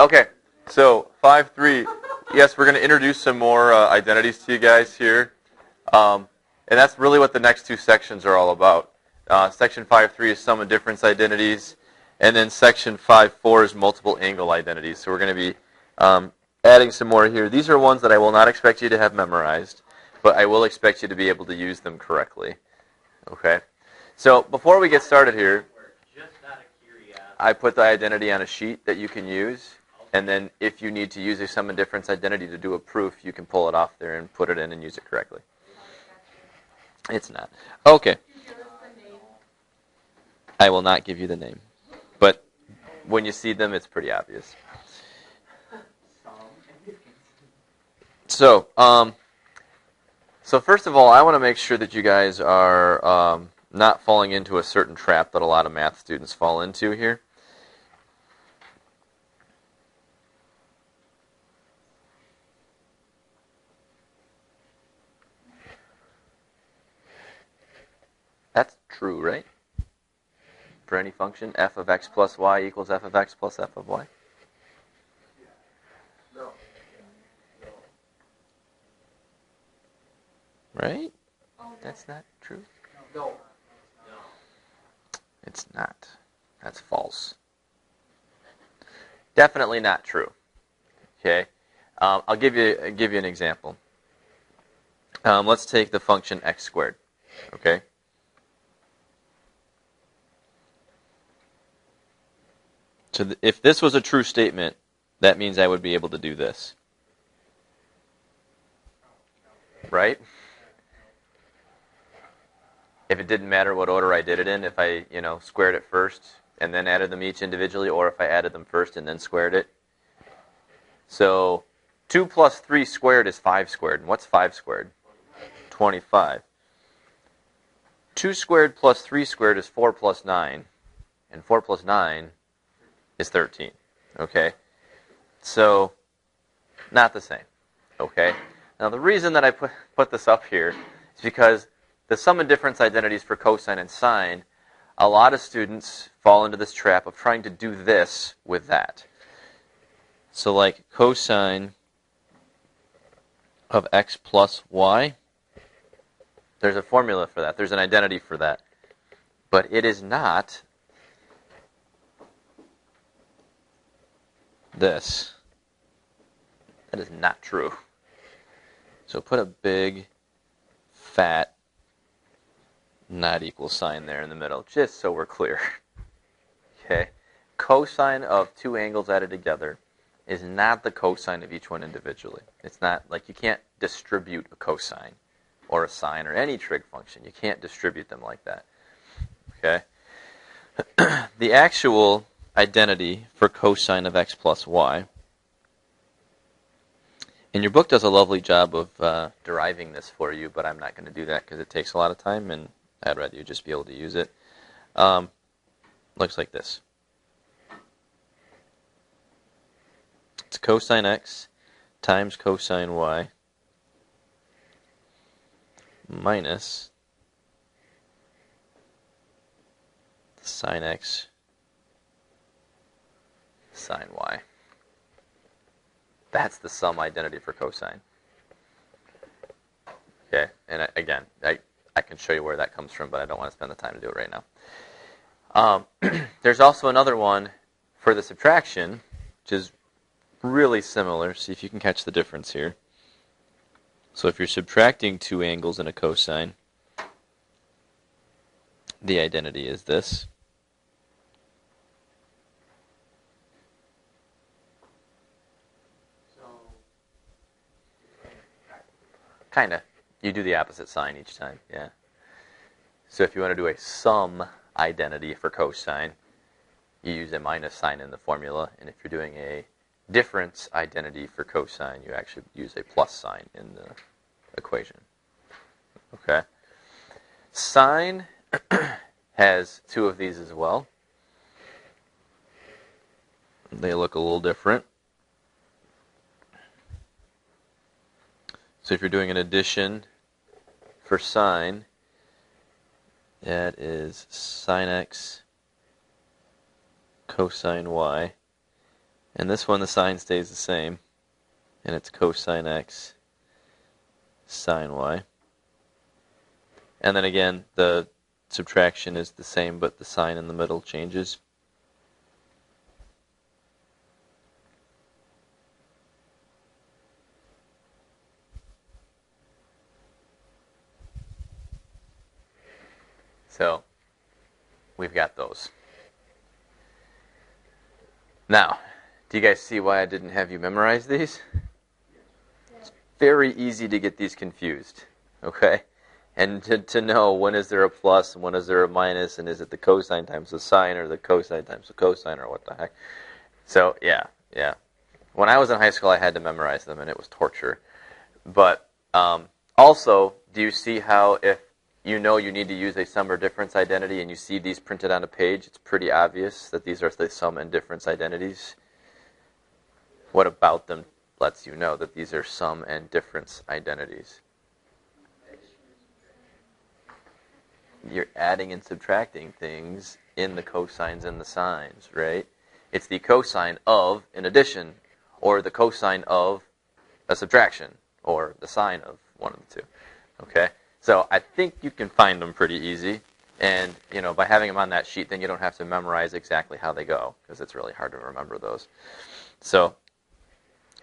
Okay, so 5.3. Yes, we're going to introduce some more identities to you guys here. And that's really what the next two sections are all about. Section 5.3 is sum and difference identities. And then section 5.4 is multiple angle identities. So we're going to be adding some more here. These are ones that I will not expect you to have memorized, but I will expect you to be able to use them correctly. Okay? So before we get started here, I put the identity on a sheet that you can use. And then if you need to use a sum and difference identity to do a proof, you can pull it off there and put it in and use it correctly. It's not. Okay. I will not give you the name. But when you see them, it's pretty obvious. So first of all, I want to make sure that you guys are not falling into a certain trap that a lot of math students fall into here. That's true, right? For any function, f of x plus y equals f of x plus f of y. No. Right? That's not true. No. It's not. That's false. Definitely not true. Okay? I'll give you an example. Let's take the function x squared. Okay? So if this was a true statement, that means I would be able to do this. Right? If it didn't matter what order I did it in, if I, squared it first and then added them each individually, or if I added them first and then squared it. So 2 plus 3 squared is 5 squared. And what's 5 squared? 25. 2 squared plus 3 squared is 4 plus 9. And 4 plus 9 is 13. Okay? So, not the same. Okay? Now, the reason that I put this up here is because the sum and difference identities for cosine and sine, a lot of students fall into this trap of trying to do this with that. So, like cosine of x plus y, there's a formula for that. There's an identity for that. But it is not this. That is not true. So put a big, fat, not equal sign there in the middle, just so we're clear. Okay? Cosine of two angles added together is not the cosine of each one individually. It's not like you can't distribute a cosine or a sine or any trig function. You can't distribute them like that. Okay? The actual identity for cosine of x plus y, and your book does a lovely job of deriving this for you, but I'm not going to do that because it takes a lot of time, and I'd rather you just be able to use it. Looks like this. It's cosine x times cosine y minus sine x sine y. That's the sum identity for cosine. Okay, and again, I can show you where that comes from, but I don't want to spend the time to do it right now. There's also another one for the subtraction, which is really similar. See if you can catch the difference here. So if you're subtracting two angles in a cosine, the identity is this. Kind of. You do the opposite sign each time, yeah. So if you want to do a sum identity for cosine, you use a minus sign in the formula. And if you're doing a difference identity for cosine, you actually use a plus sign in the equation. Okay. Sine has two of these as well. They look a little different. So if you're doing an addition for sine, that is sine x cosine y And this one, the sign stays the same. And it's cosine x sine y. And then again, the subtraction is the same, but the sign in the middle changes. So we've got those. Now, do you guys see why I didn't have you memorize these? It's very easy to get these confused, okay? And to know when is there a plus and when is there a minus, and is it the cosine times the sine or the cosine times the cosine or what the heck. So, yeah. When I was in high school, I had to memorize them, and it was torture. But also, do you see how if you know you need to use a sum or difference identity and you see these printed on a page, it's pretty obvious that these are the sum and difference identities? What about them lets you know that these are sum and difference identities? You're adding and subtracting things in the cosines and the sines, right? It's the cosine of an addition, or the cosine of a subtraction, or the sine of one of the two. Okay? So I think you can find them pretty easy. And, by having them on that sheet, then you don't have to memorize exactly how they go, because it's really hard to remember those. So,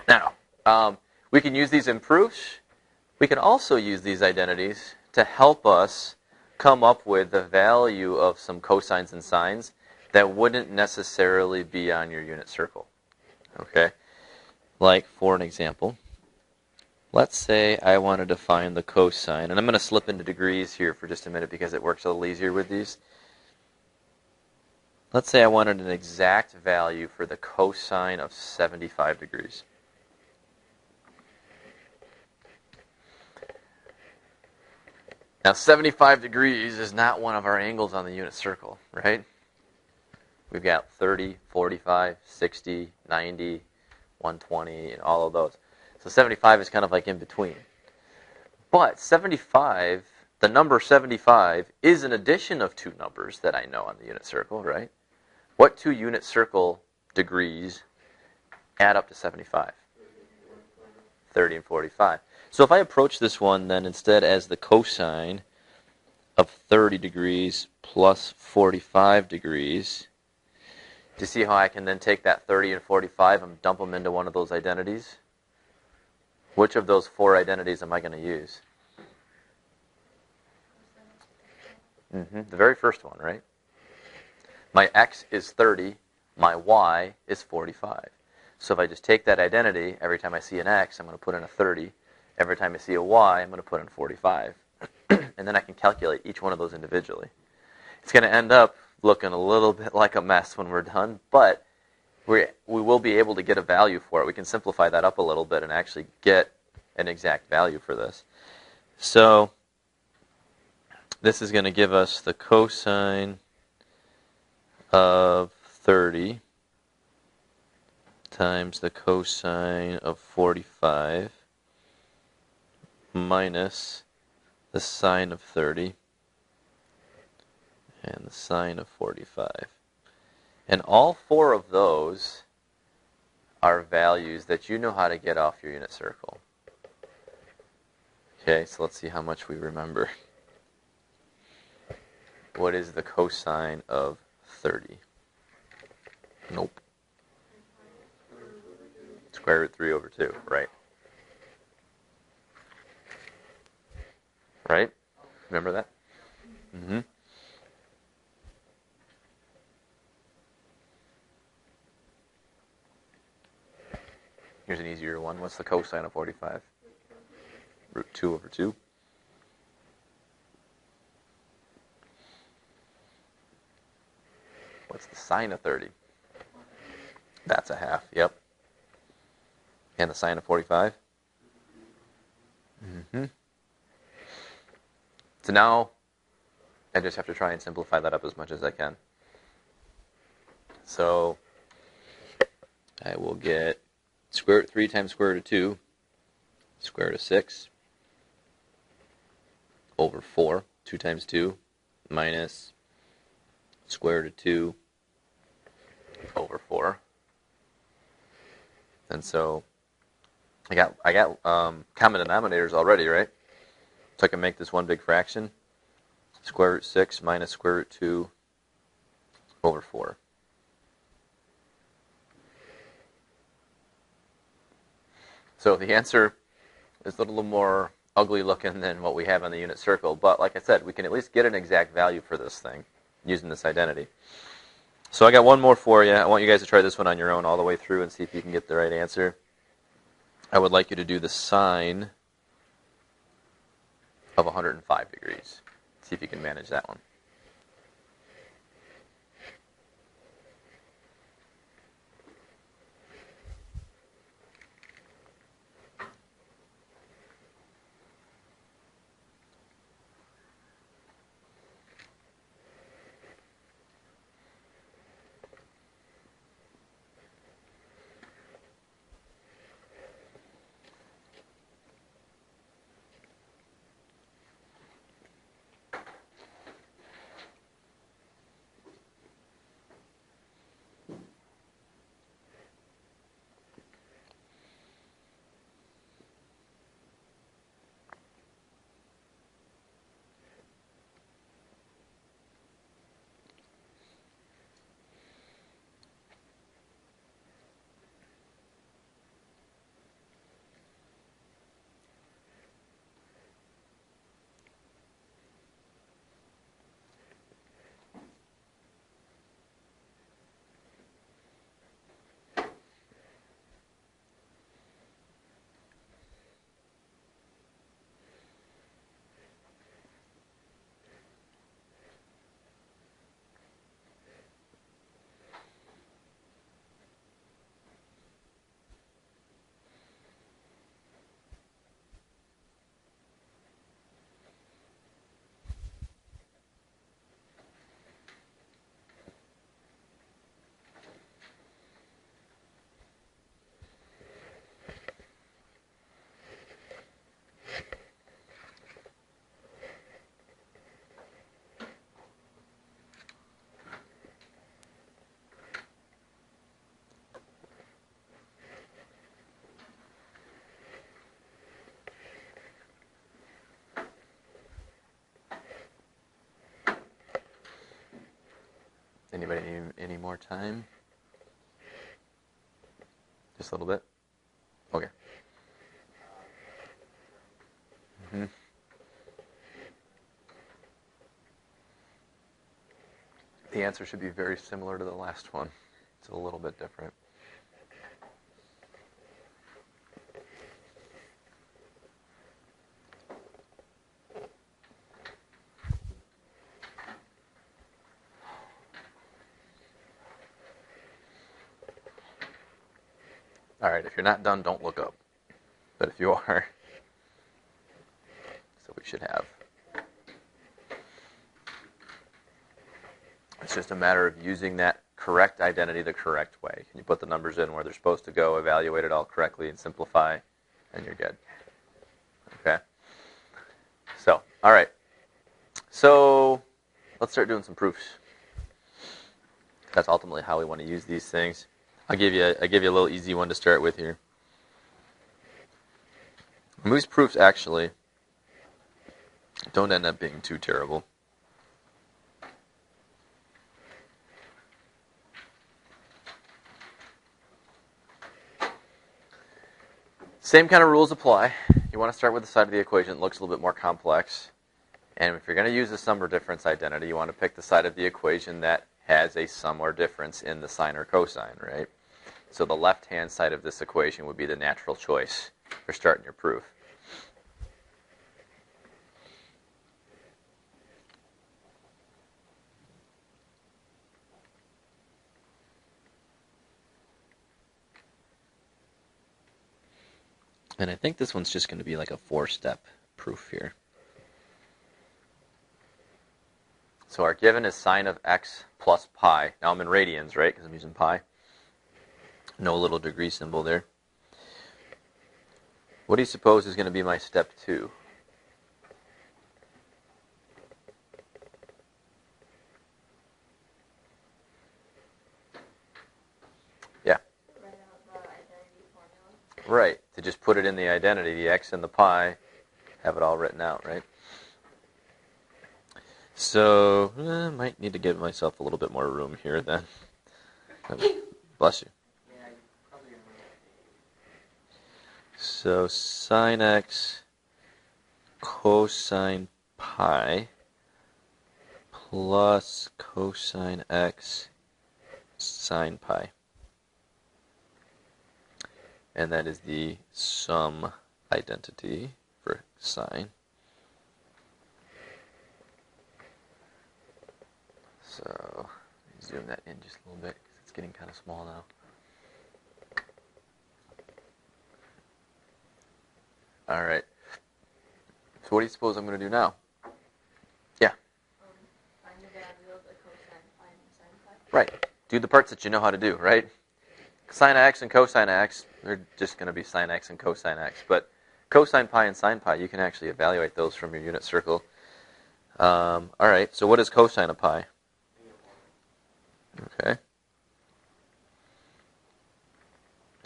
now, we can use these in proofs. We can also use these identities to help us come up with the value of some cosines and sines that wouldn't necessarily be on your unit circle. Okay? Like, for an example, let's say I wanted to find the cosine, and I'm going to slip into degrees here for just a minute because it works a little easier with these. Let's say I wanted an exact value for the cosine of 75 degrees. Now, 75 degrees is not one of our angles on the unit circle, right? We've got 30, 45, 60, 90, 120, and all of those. So 75 is kind of like in between. But 75, the number 75, is an addition of two numbers that I know on the unit circle, right? What two unit circle degrees add up to 75? 30 and 45. So if I approach this one then instead as the cosine of 30 degrees plus 45 degrees, do you see how I can then take that 30 and 45 and dump them into one of those identities? Which of those four identities am I going to use? The very first one, right? My x is 30, my y is 45. So if I just take that identity, every time I see an x, I'm going to put in a 30. Every time I see a y, I'm going to put in 45. And then I can calculate each one of those individually. It's going to end up looking a little bit like a mess when we're done, but we will be able to get a value for it. We can simplify that up a little bit and actually get an exact value for this. So this is going to give us the cosine of 30 times the cosine of 45 minus the sine of 30 and the sine of 45. And all four of those are values that you know how to get off your unit circle. Okay, so let's see how much we remember. What is the cosine of 30? Nope. Square root 3 over 2, right? Right? Remember that? Here's an easier one. What's the cosine of 45? Root 2 over 2. What's the sine of 30? That's a half, yep. And the sine of 45? So now, I just have to try and simplify that up as much as I can. So, I will get square root of 3 times square root of 2, square root of 6, over 4, 2 times 2, minus square root of 2 over 4. And so I got common denominators already, right? So I can make this one big fraction. Square root 6 minus square root 2 over 4. So the answer is a little more ugly looking than what we have on the unit circle. But like I said, we can at least get an exact value for this thing using this identity. So I got one more for you. I want you guys to try this one on your own all the way through and see if you can get the right answer. I would like you to do the sine of 105 degrees. See if you can manage that one. Anybody need any more time? Just a little bit? Okay. The answer should be very similar to the last one. It's a little bit different. All right, if you're not done, don't look up. But if you are, so we should have. It's just a matter of using that correct identity the correct way. Can you put the numbers in where they're supposed to go, evaluate it all correctly, and simplify, and you're good. Okay? So, all right. So, let's start doing some proofs. That's ultimately how we want to use these things. I'll give you a little easy one to start with here. These proofs actually don't end up being too terrible. Same kind of rules apply. You want to start with the side of the equation that looks a little bit more complex. And if you're going to use a sum or difference identity, you want to pick the side of the equation that has a sum or difference in the sine or cosine, right? So the left-hand side of this equation would be the natural choice for starting your proof. And I think this one's just going to be like a 4-step proof here. So our given is sine of x plus pi. Now I'm in radians, right, because I'm using pi. No little degree symbol there. What do you suppose is going to be my step 2? Yeah. Write out the identity form Right, to just put it in the identity, the x and the pi, have it all written out, right? So, might need to give myself a little bit more room here then. Bless you. So, sine x cosine pi plus cosine x sine pi. And that is the sum identity for sine. So, zoom that in just a little bit because it's getting kind of small now. All right. So what do you suppose I'm going to do now? Yeah. Find the value of the cosine pi and sine pi. Right. Do the parts that you know how to do, right? Sine x and cosine x, they're just going to be sine x and cosine x. But cosine pi and sine pi, you can actually evaluate those from your unit circle. All right. So what is cosine of pi? Okay.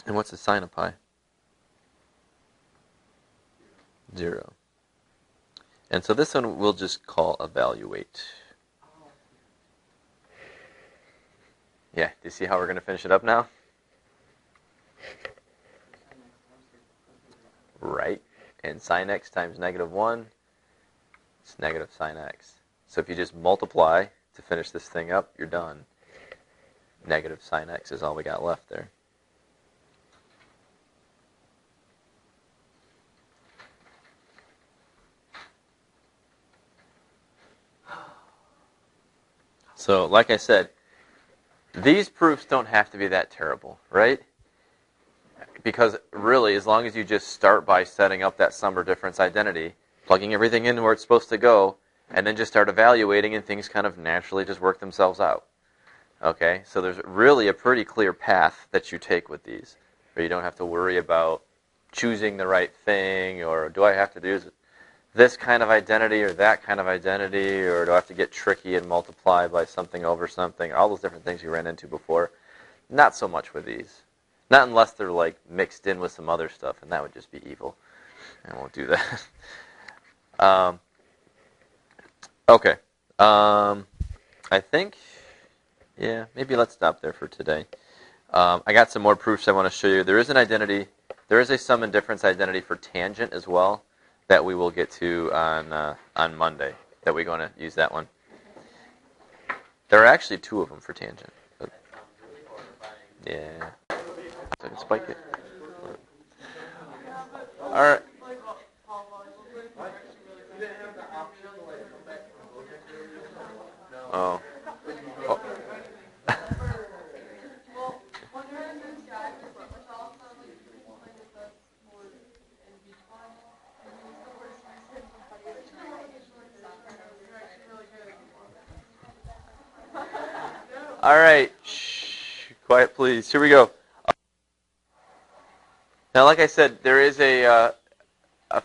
And what's the sine of pi? 0. And so this one we'll just call evaluate. Yeah, do you see how we're going to finish it up now? Right. And sine x times -1, it's negative sine x. So if you just multiply to finish this thing up, you're done. Negative sine x is all we got left there. So, like I said, these proofs don't have to be that terrible, right? Because really, as long as you just start by setting up that sum or difference identity, plugging everything in where it's supposed to go, and then just start evaluating, and things kind of naturally just work themselves out. Okay? So there's really a pretty clear path that you take with these, where you don't have to worry about choosing the right thing, or do I have to do this kind of identity or that kind of identity, or do I have to get tricky and multiply by something over something, all those different things you ran into before. Not so much with these. Not unless they're like mixed in with some other stuff, and that would just be evil. I won't do that. Okay. I think, yeah, maybe let's stop there for today. I got some more proofs I want to show you. There is an identity, there is a sum and difference identity for tangent as well, that we will get to on Monday, that we're going to use that one. There are actually 2 of them for tangent. But yeah. So I can spike it. All right. Oh. Oh. All right. Shh. Quiet, please. Here we go. Now, like I said, there is a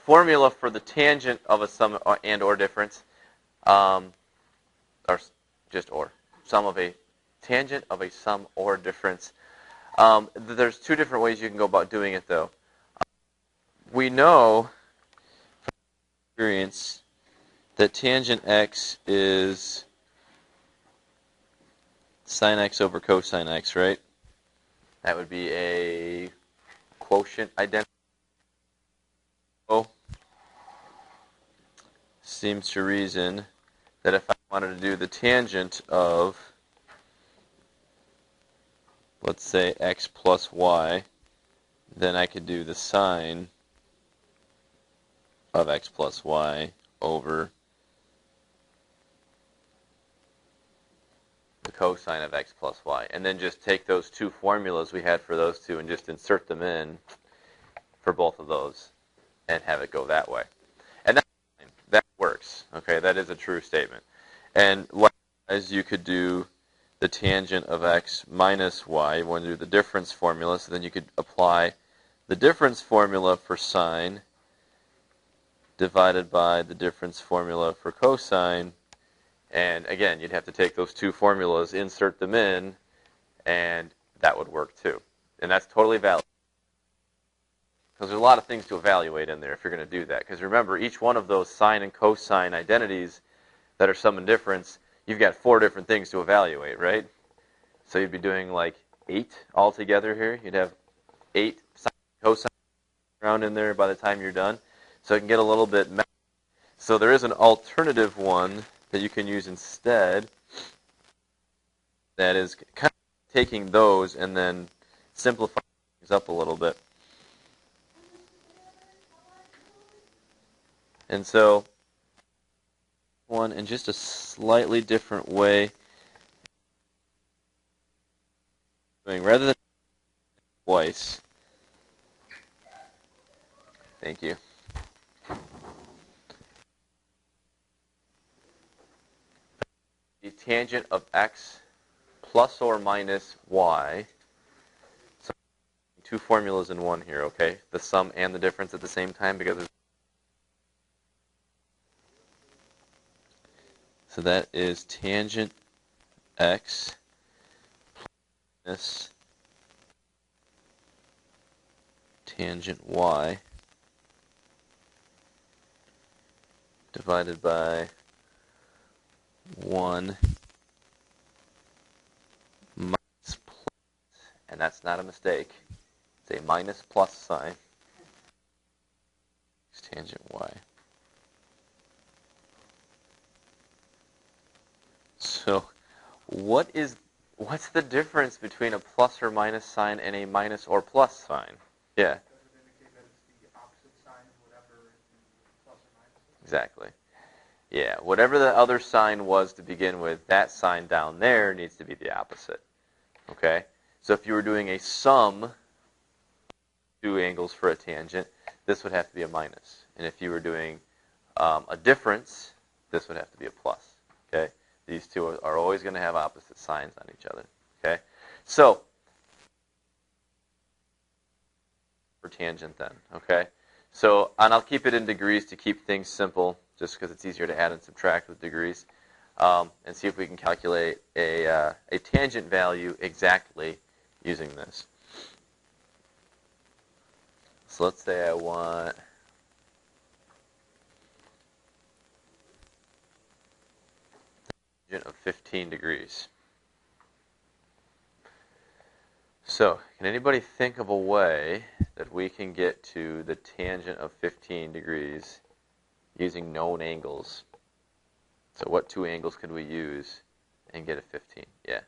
formula for the tangent of a sum and or difference, or just or. Sum of a tangent of a sum or difference. There's 2 different ways you can go about doing it, though. We know from experience that tangent x is sine x over cosine x, right? That would be a quotient identity. Seems to reason that if I wanted to do the tangent of, let's say, x plus y, then I could do the sine of x plus y over the cosine of x plus y. And then just take those 2 formulas we had for those 2 and just insert them in for both of those and have it go that way. And that works. Okay, that is a true statement. And likewise, you could do the tangent of x minus y. You want to do the difference formula, so then you could apply the difference formula for sine divided by the difference formula for cosine. And again, you'd have to take those 2 formulas, insert them in, and that would work too. And that's totally valid. Because there's a lot of things to evaluate in there if you're going to do that. Because remember, each one of those sine and cosine identities that are sum and difference, you've got 4 different things to evaluate, right? So you'd be doing like 8 altogether here. You'd have 8 sine and cosine around in there by the time you're done. So it can get a little bit messy. So there is an alternative one that you can use instead that is kind of taking those and then simplifying things up a little bit. And so one in just a slightly different way, rather than twice. Thank you. The tangent of x plus or minus y. So 2 formulas in one here, okay? The sum and the difference at the same time because there's so that is tangent x minus tangent y divided by 1 minus plus, and that's not a mistake. It's a minus plus sign. Tangent y. So what's the difference between a plus or minus sign and a minus or plus sign? Yeah. Does it indicate that it's the opposite sign of whatever the plus or minus is? Exactly. Yeah, whatever the other sign was to begin with, that sign down there needs to be the opposite. Okay? So if you were doing a sum, 2 angles for a tangent, this would have to be a minus. And if you were doing a difference, this would have to be a plus. Okay? These two are always going to have opposite signs on each other. Okay? So, for tangent then. Okay? So, and I'll keep it in degrees to keep things simple, just because it's easier to add and subtract with degrees. And see if we can calculate a tangent value exactly using this. So let's say I want tangent of 15 degrees. So, can anybody think of a way that we can get to the tangent of 15 degrees using known angles? So what 2 angles could we use and get a 15? Yeah.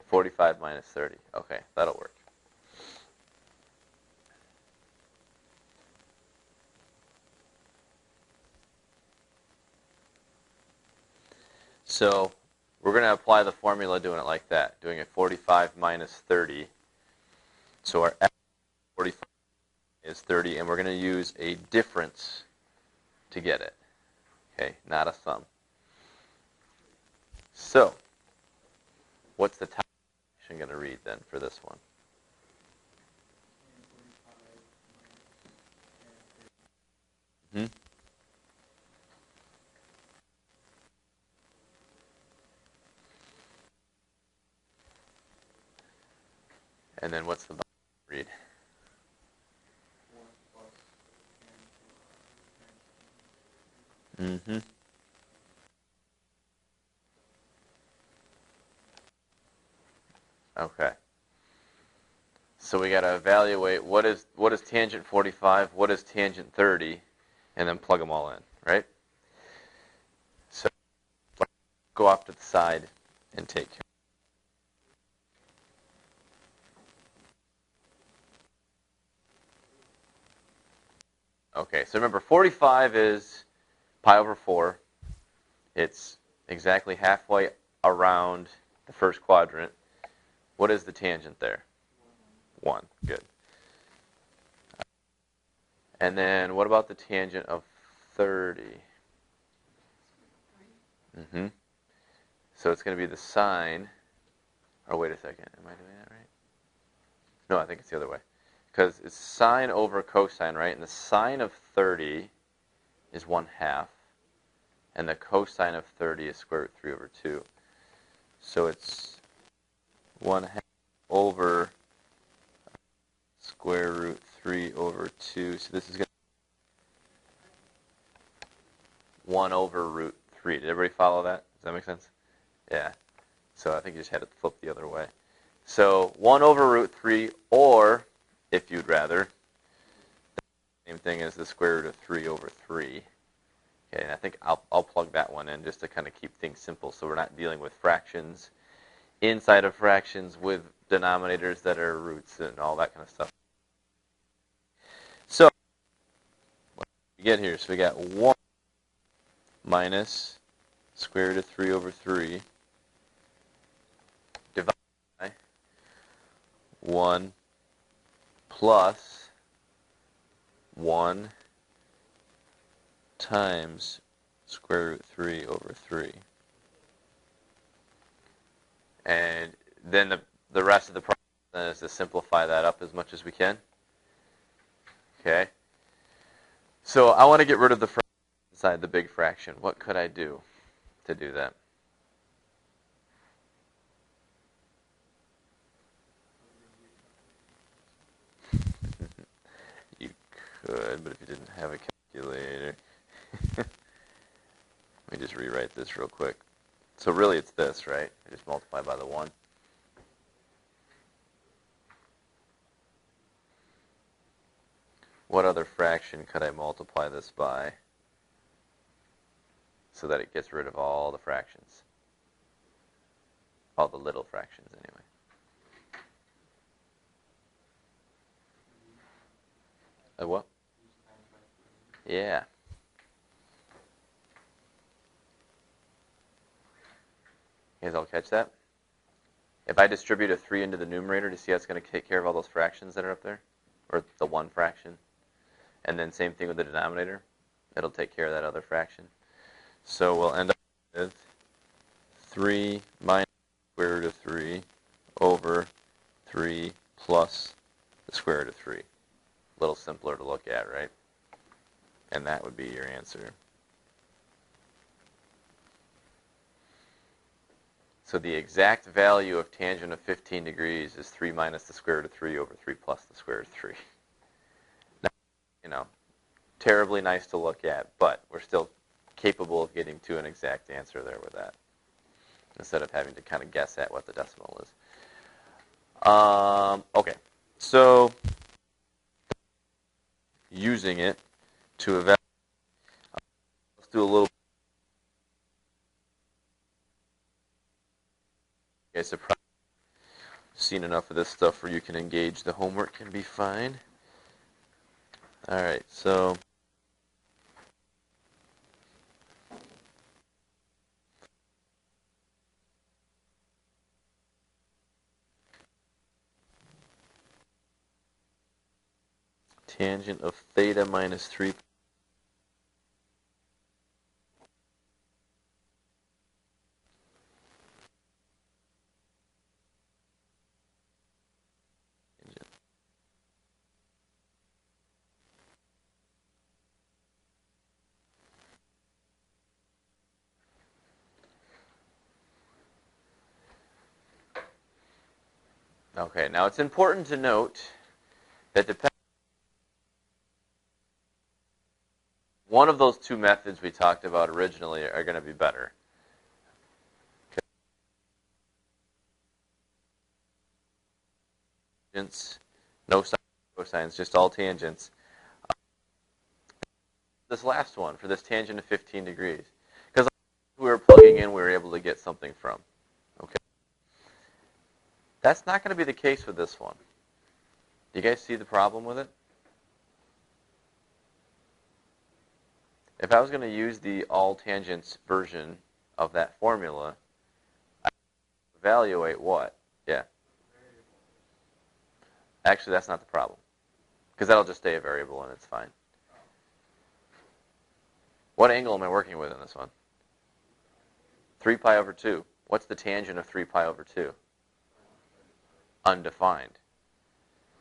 45 minus 30. Okay, that'll work. So we're going to apply the formula doing it like that, doing a 45 minus 30. So our x 45 is 30, and we're going to use a difference to get it. Okay, not a sum. So, what's the top I'm going to read then for this one? Hmm? And then what's the bottom read? Mm-hmm. Okay. So we got to evaluate what is tangent 45, what is tangent 30, and then plug them all in, right? So let's go off to the side and take care. Okay, so remember 45 is pi over 4. It's exactly halfway around the first quadrant. What is the tangent there? 1. Good. And then what about the tangent of 30? Mm-hmm. So it's going to be the sine. Oh, wait a second. Am I doing that right? No, I think it's the other way. Because it's sine over cosine, right? And the sine of 30 is 1/2. And the cosine of 30 is square root 3 over 2. So it's 1/2 over square root 3 over 2. So this is going to be 1 over root 3. Did everybody follow that? Does that make sense? Yeah. So I think you just had it flip the other way. So 1 over root 3, or, if you'd rather, same thing as the square root of 3 over 3. Okay, and I think I'll plug that one in just to kind of keep things simple so we're not dealing with fractions inside of fractions with denominators that are roots and all that kind of stuff. So, what do we get here? So we got 1 minus square root of 3 over 3 divided by 1 plus 1 times square root 3 over 3. And then the rest of the problem then is to simplify that up as much as we can. Okay. So I want to get rid of the fraction inside the big fraction. What could I do to do that? You could, but if you didn't have a calculator. Let me just rewrite this real quick. So really it's this, right? I just multiply by the 1. What other fraction could I multiply this by so that it gets rid of all the fractions? All the little fractions, anyway. A what? Yeah. You guys all catch that? If I distribute a 3 into the numerator, to see how it's going to take care of all those fractions that are up there? Or the one fraction? And then same thing with the denominator. It'll take care of that other fraction. So we'll end up with 3 minus the square root of 3 over 3 plus the square root of 3. A little simpler to look at, right? And that would be your answer. So the exact value of tangent of 15 degrees is 3 minus the square root of 3 over 3 plus the square root of 3. Now, you know, terribly nice to look at, but we're still capable of getting to an exact answer there with that, instead of having to kind of guess at what the decimal is. Okay, so using it to evaluate, let's do a little. Okay, so probably seen enough of this stuff where you can engage the homework and be fine. All right, so tangent of theta minus 3. Okay, now it's important to note that one of those two methods we talked about originally are going to be better. Tangents, no sines, cosines, just all tangents. This last one for this tangent of 15 degrees, because we were plugging in, we were able to get something from. Okay. That's not going to be the case with this one. Do you guys see the problem with it? If I was going to use the all tangents version of that formula, I would evaluate what? Yeah. Actually, that's not the problem, because that'll just stay a variable and it's fine. What angle am I working with in this one? 3 pi over 2. What's the tangent of 3 pi over 2? Undefined.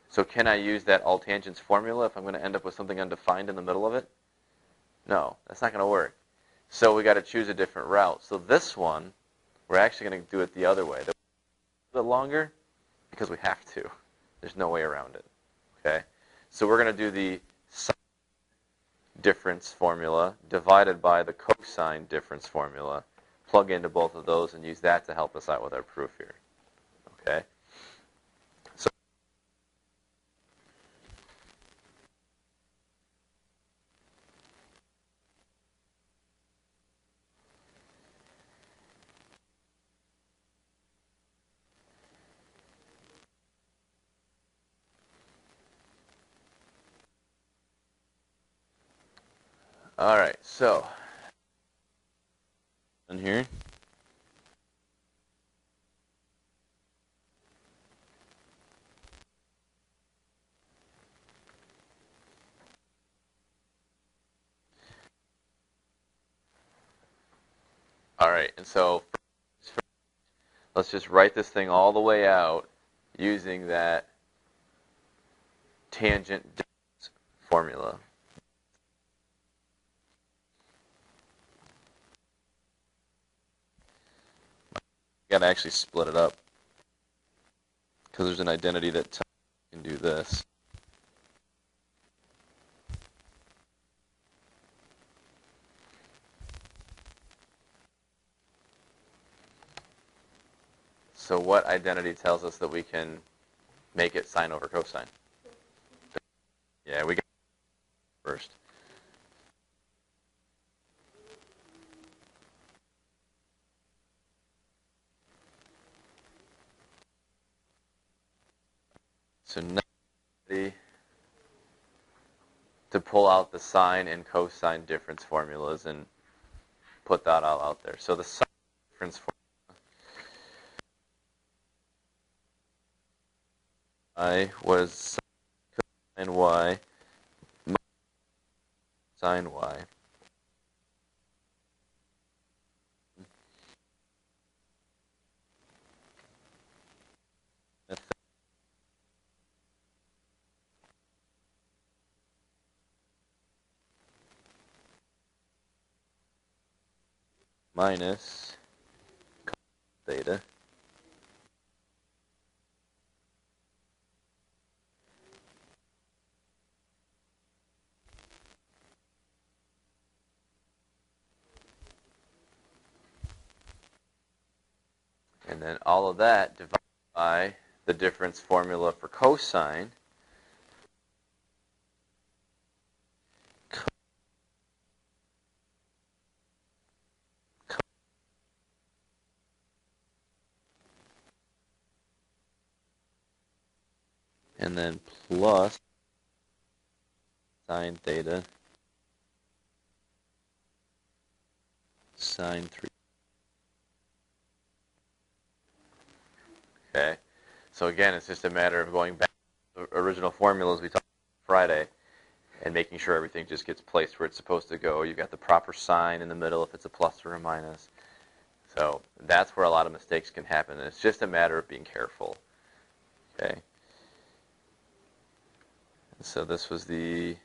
So can I use that all tangents formula if I'm going to end up with something undefined in the middle of it? No, that's not going to work. So we got to choose a different route. So this one, we're actually going to do it the other way. A bit longer because we have to. There's no way around it. Okay, so we're going to do the sine difference formula divided by the cosine difference formula, plug into both of those, and use that to help us out with our proof here. Okay. So all right, so in here. All right, and so let's just write this thing all the way out using that tangent difference formula. Got to actually split it up because there's an identity that tells you can do this. So what identity tells us that we can make it sine over cosine? Yeah, we got first. So now to pull out the sine and cosine difference formulas and put that all out there. So the sine difference formula I was sine y minus sine y. Minus theta. And then all of that divided by the difference formula for cosine. And then plus sine theta sine 3. Okay. So again, it's just a matter of going back to the original formulas we talked about Friday and making sure everything just gets placed where it's supposed to go. You've got the proper sign in the middle if it's a plus or a minus. So that's where a lot of mistakes can happen. And it's just a matter of being careful. Okay. So this was the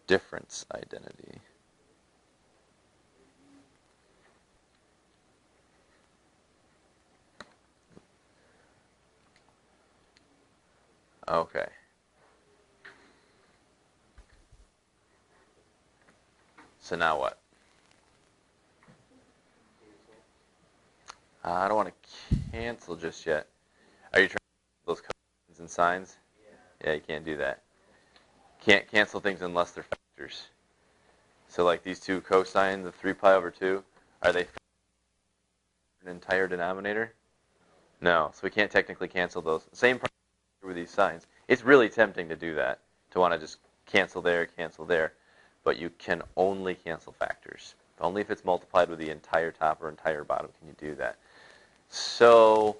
difference identity. Okay. So now what? I don't want to cancel just yet. Are you trying to those cosines and sines? Yeah, you can't do that. Can't cancel things unless they're factors. So like these two cosines of 3 pi over 2, are they an entire denominator? No, so we can't technically cancel those. Same problem with these signs. It's really tempting to do that, to want to just cancel there, but you can only cancel factors. Only if it's multiplied with the entire top or entire bottom can you do that. So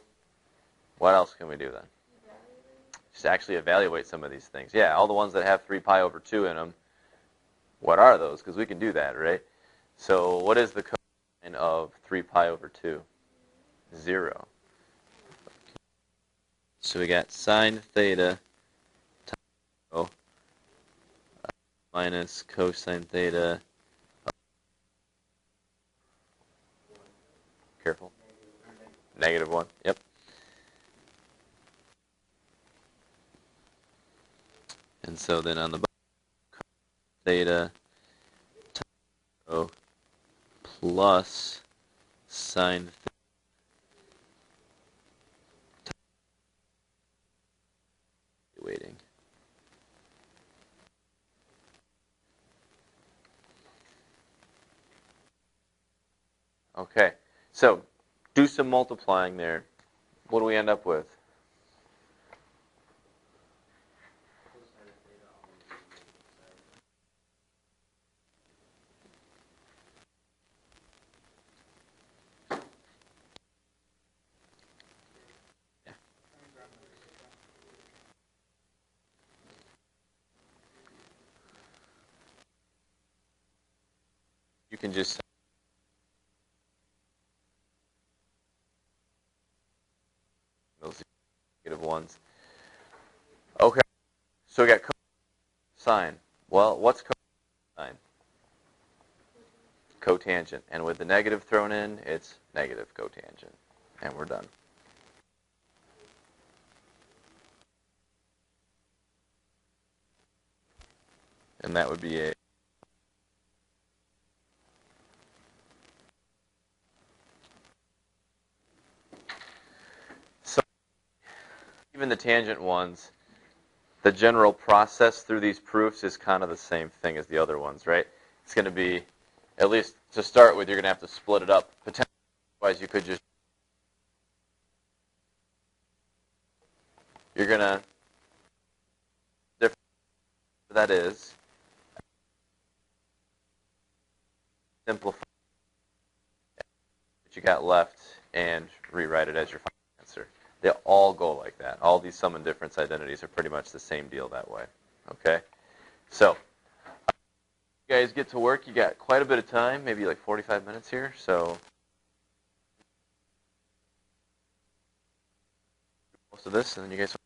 what else can we do then? Just actually evaluate some of these things. Yeah, all the ones that have 3 pi over 2 in them, what are those? Because we can do that, right? So what is the cosine of 3 pi over 2? 0. So we got sine theta times minus cosine theta. Careful. -1. Yep. And so then on the bottom, theta plus sine theta weighting. Okay, so do some multiplying there. What do we end up with? You can just those negative ones. Okay, so we got cosine. Well, what's cosine? Cotangent. And with the negative thrown in, it's negative cotangent. And we're done. And that would be a even the tangent ones, the general process through these proofs is kind of the same thing as the other ones, right? It's going to be, at least to start with, you're going to have to split it up. Potentially, otherwise you could just, you're going to, different that is, simplify what you got left and rewrite it as your final answer. They all go like that. All these sum and difference identities are pretty much the same deal that way. Okay? So, you guys get to work. You got quite a bit of time, maybe like 45 minutes here. So, most of this, and then you guys